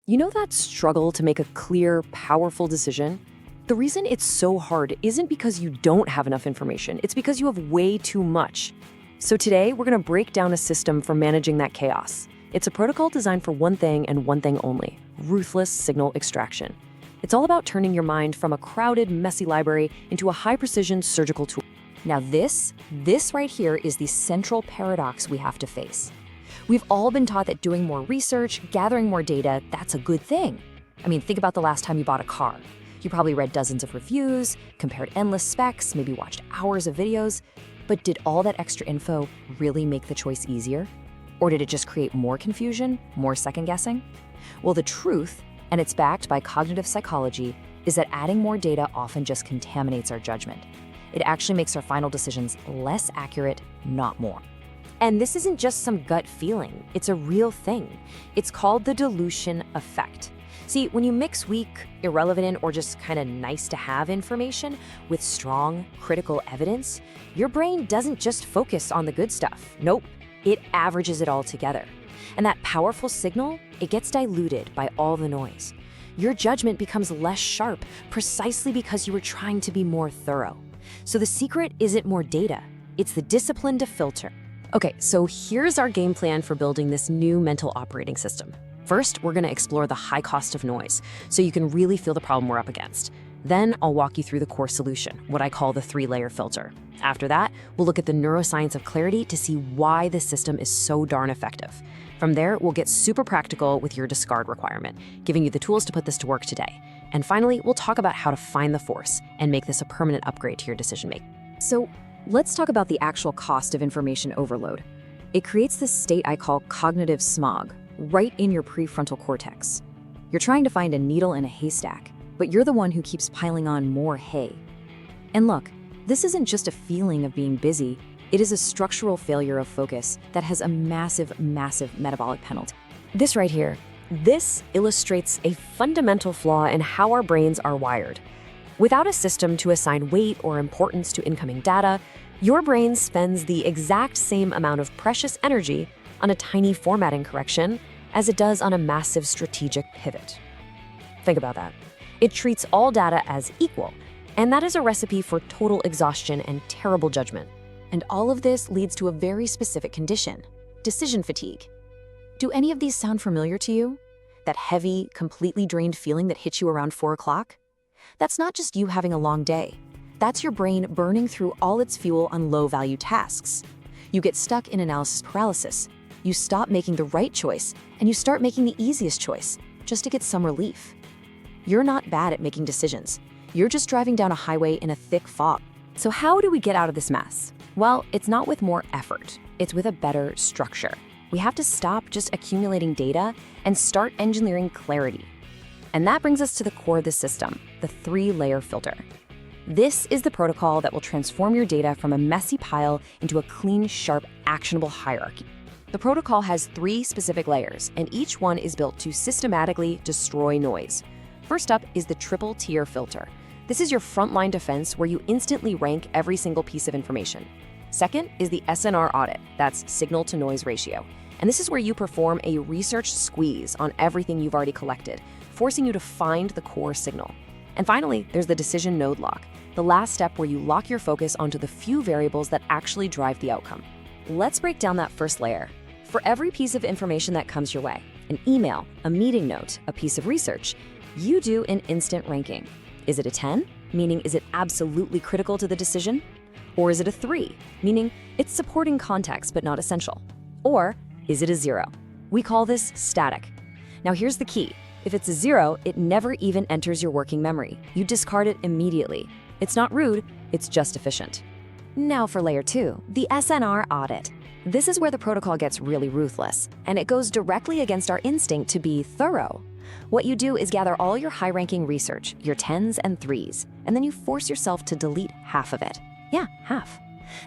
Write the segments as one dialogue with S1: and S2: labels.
S1: You know that struggle to make a clear, powerful decision? The reason it's so hard isn't because you don't have enough information, it's because you have way too much. So today, we're going to break down a system for managing that chaos. It's a protocol designed for one thing and one thing only: ruthless signal extraction. It's all about turning your mind from a crowded, messy library into a high-precision surgical tool.
S2: Now this right here is the central paradox we have to face. We've all been taught that doing more research, gathering more data, that's a good thing. I mean, think about the last time you bought a car. You probably read dozens of reviews, compared endless specs, maybe watched hours of videos. But did all that extra info really make the choice easier? Or did it just create more confusion, more second guessing? Well, the truth, and it's backed by cognitive psychology, is that adding more data often just contaminates our judgment. It actually makes our final decisions less accurate, not more.
S1: And this isn't just some gut feeling, it's a real thing. It's called the dilution effect. See, when you mix weak, irrelevant, or just kind of nice to have information with strong, critical evidence, your brain doesn't just focus on the good stuff. Nope, it averages it all together. And that powerful signal, it gets diluted by all the noise. Your judgment becomes less sharp precisely because you were trying to be more thorough. So the secret isn't more data, it's the discipline to filter. Okay, so here's our game plan for building this new mental operating system. First, we're going to explore the high cost of noise, so you can really feel the problem we're up against. Then I'll walk you through the core solution, what I call the 3-layer filter. After that, we'll look at the neuroscience of clarity to see why this system is so darn effective. From there, we'll get super practical with your discard requirement, giving you the tools to put this to work today. And finally, we'll talk about how to find the force and make this a permanent upgrade to your decision-making.
S2: So let's talk about the actual cost of information overload. It creates this state I call cognitive smog, right in your prefrontal cortex. You're trying to find a needle in a haystack, but you're the one who keeps piling on more hay. And look, this isn't just a feeling of being busy, it is a structural failure of focus that has a massive, massive metabolic penalty.
S1: This right here, this illustrates a fundamental flaw in how our brains are wired. Without a system to assign weight or importance to incoming data, your brain spends the exact same amount of precious energy on a tiny formatting correction as it does on a massive strategic pivot. Think about that. It treats all data as equal, and that is a recipe for total exhaustion and terrible judgment.
S2: And all of this leads to a very specific condition: decision fatigue. Do any of these sound familiar to you? That heavy, completely drained feeling that hits you around 4 o'clock? That's not just you having a long day. That's your brain burning through all its fuel on low-value tasks. You get stuck in analysis paralysis. You stop making the right choice, and you start making the easiest choice, just to get some relief. You're not bad at making decisions. You're just driving down a highway in a thick fog.
S1: So how do we get out of this mess? Well, it's not with more effort. It's with a better structure. We have to stop just accumulating data and start engineering clarity. And that brings us to the core of the system, the 3-layer filter. This is the protocol that will transform your data from a messy pile into a clean, sharp, actionable hierarchy. The protocol has 3 specific layers, and each one is built to systematically destroy noise. First up is the triple-tier filter. This is your frontline defense where you instantly rank every single piece of information. Second is the SNR Audit, that's signal-to-noise ratio. And this is where you perform a research squeeze on everything you've already collected, forcing you to find the core signal. And finally, there's the decision node lock, the last step where you lock your focus onto the few variables that actually drive the outcome. Let's break down that first layer. For every piece of information that comes your way, an email, a meeting note, a piece of research, you do an instant ranking. Is it a 10, meaning is it absolutely critical to the decision? Or is it a 3, meaning it's supporting context but not essential? Or is it a 0? We call this static. Now here's the key. If it's a 0, it never even enters your working memory. You discard it immediately. It's not rude, it's just efficient. Now for layer 2, the SNR Audit. This is where the protocol gets really ruthless, and it goes directly against our instinct to be thorough. What you do is gather all your high-ranking research, your 10s and 3s, and then you force yourself to delete half of it. Yeah, half.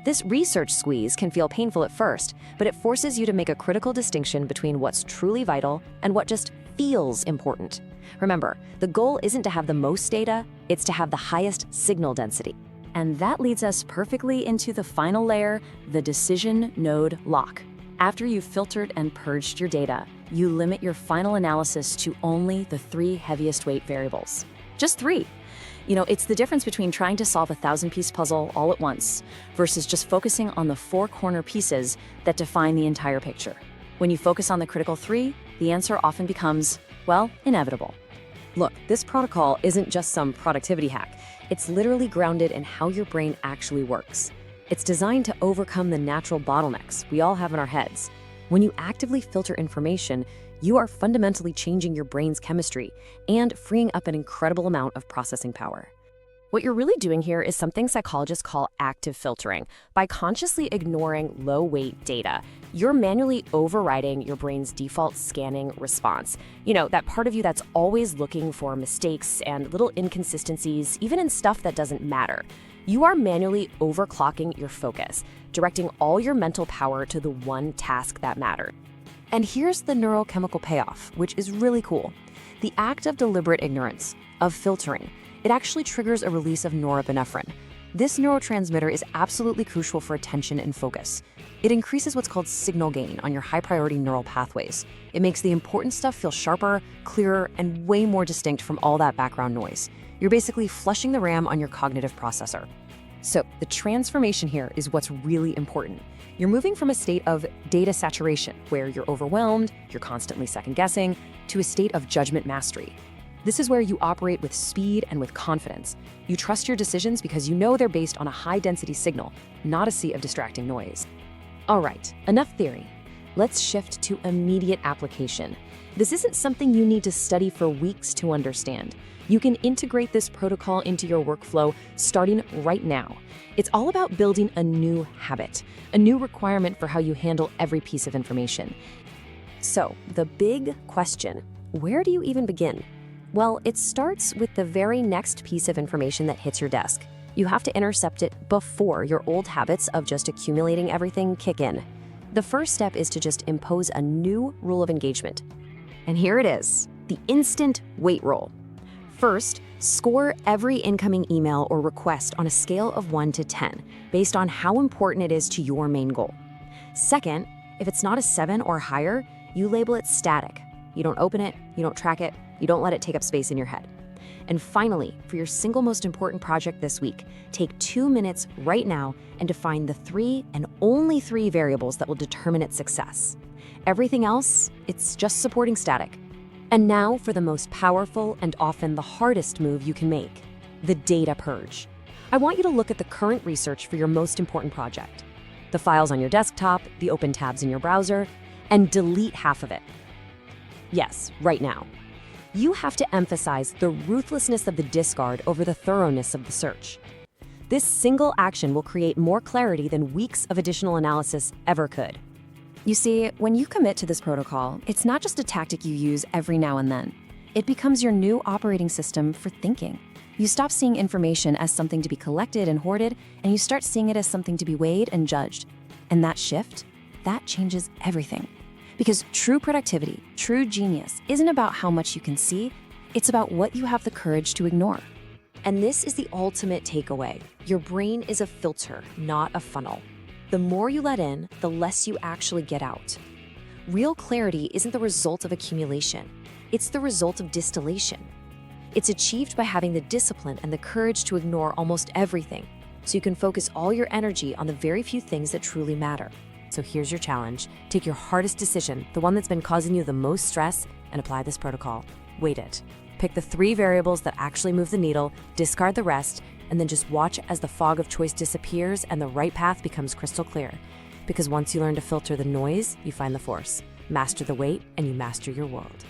S1: This research squeeze can feel painful at first, but it forces you to make a critical distinction between what's truly vital and what just feels important. Remember, the goal isn't to have the most data, it's to have the highest signal density. And that leads us perfectly into the final layer, the decision node lock. After you've filtered and purged your data, you limit your final analysis to only the 3 heaviest weight variables. Just 3. It's the difference between trying to solve a 1,000-piece puzzle all at once versus just focusing on the 4 corner pieces that define the entire picture. When you focus on the critical 3, the answer often becomes, well, inevitable. Look, this protocol isn't just some productivity hack. It's literally grounded in how your brain actually works. It's designed to overcome the natural bottlenecks we all have in our heads. When you actively filter information, you are fundamentally changing your brain's chemistry and freeing up an incredible amount of processing power. What you're really doing here is something psychologists call active filtering. By consciously ignoring low-weight data, you're manually overriding your brain's default scanning response. That part of you that's always looking for mistakes and little inconsistencies, even in stuff that doesn't matter. You are manually overclocking your focus, directing all your mental power to the one task that mattered. And here's the neurochemical payoff, which is really cool. The act of deliberate ignorance, of filtering, it actually triggers a release of norepinephrine. This neurotransmitter is absolutely crucial for attention and focus. It increases what's called signal gain on your high-priority neural pathways. It makes the important stuff feel sharper, clearer, and way more distinct from all that background noise. You're basically flushing the RAM on your cognitive processor. So the transformation here is what's really important. You're moving from a state of data saturation, where you're overwhelmed, you're constantly second-guessing, to a state of judgment mastery. This is where you operate with speed and with confidence. You trust your decisions because you know they're based on a high-density signal, not a sea of distracting noise. All right, enough theory. Let's shift to immediate application. This isn't something you need to study for weeks to understand. You can integrate this protocol into your workflow starting right now. It's all about building a new habit, a new requirement for how you handle every piece of information. So, the big question, where do you even begin? Well, it starts with the very next piece of information that hits your desk. You have to intercept it before your old habits of just accumulating everything kick in. The first step is to just impose a new rule of engagement. And here it is, the instant wait rule. First, score every incoming email or request on a scale of 1 to 10, based on how important it is to your main goal. Second, if it's not a 7 or higher, you label it static. You don't open it, you don't track it, you don't let it take up space in your head. And finally, for your single most important project this week, take 2 minutes right now and define the 3 and only 3 variables that will determine its success. Everything else, it's just supporting static. And now for the most powerful and often the hardest move you can make, the data purge. I want you to look at the current research for your most important project, the files on your desktop, the open tabs in your browser, and delete half of it. Yes, right now. You have to emphasize the ruthlessness of the discard over the thoroughness of the search. This single action will create more clarity than weeks of additional analysis ever could. You see, when you commit to this protocol, it's not just a tactic you use every now and then. It becomes your new operating system for thinking. You stop seeing information as something to be collected and hoarded, and you start seeing it as something to be weighed and judged. And that shift, that changes everything. Because true productivity, true genius, isn't about how much you can see, it's about what you have the courage to ignore. And this is the ultimate takeaway. Your brain is a filter, not a funnel. The more you let in, the less you actually get out. Real clarity isn't the result of accumulation. It's the result of distillation. It's achieved by having the discipline and the courage to ignore almost everything, so you can focus all your energy on the very few things that truly matter. So here's your challenge. Take your hardest decision, the one that's been causing you the most stress, and apply this protocol. Weight it. Pick the 3 variables that actually move the needle, discard the rest, and then just watch as the fog of choice disappears and the right path becomes crystal clear. Because once you learn to filter the noise, you find the force. Master the weight, and you master your world.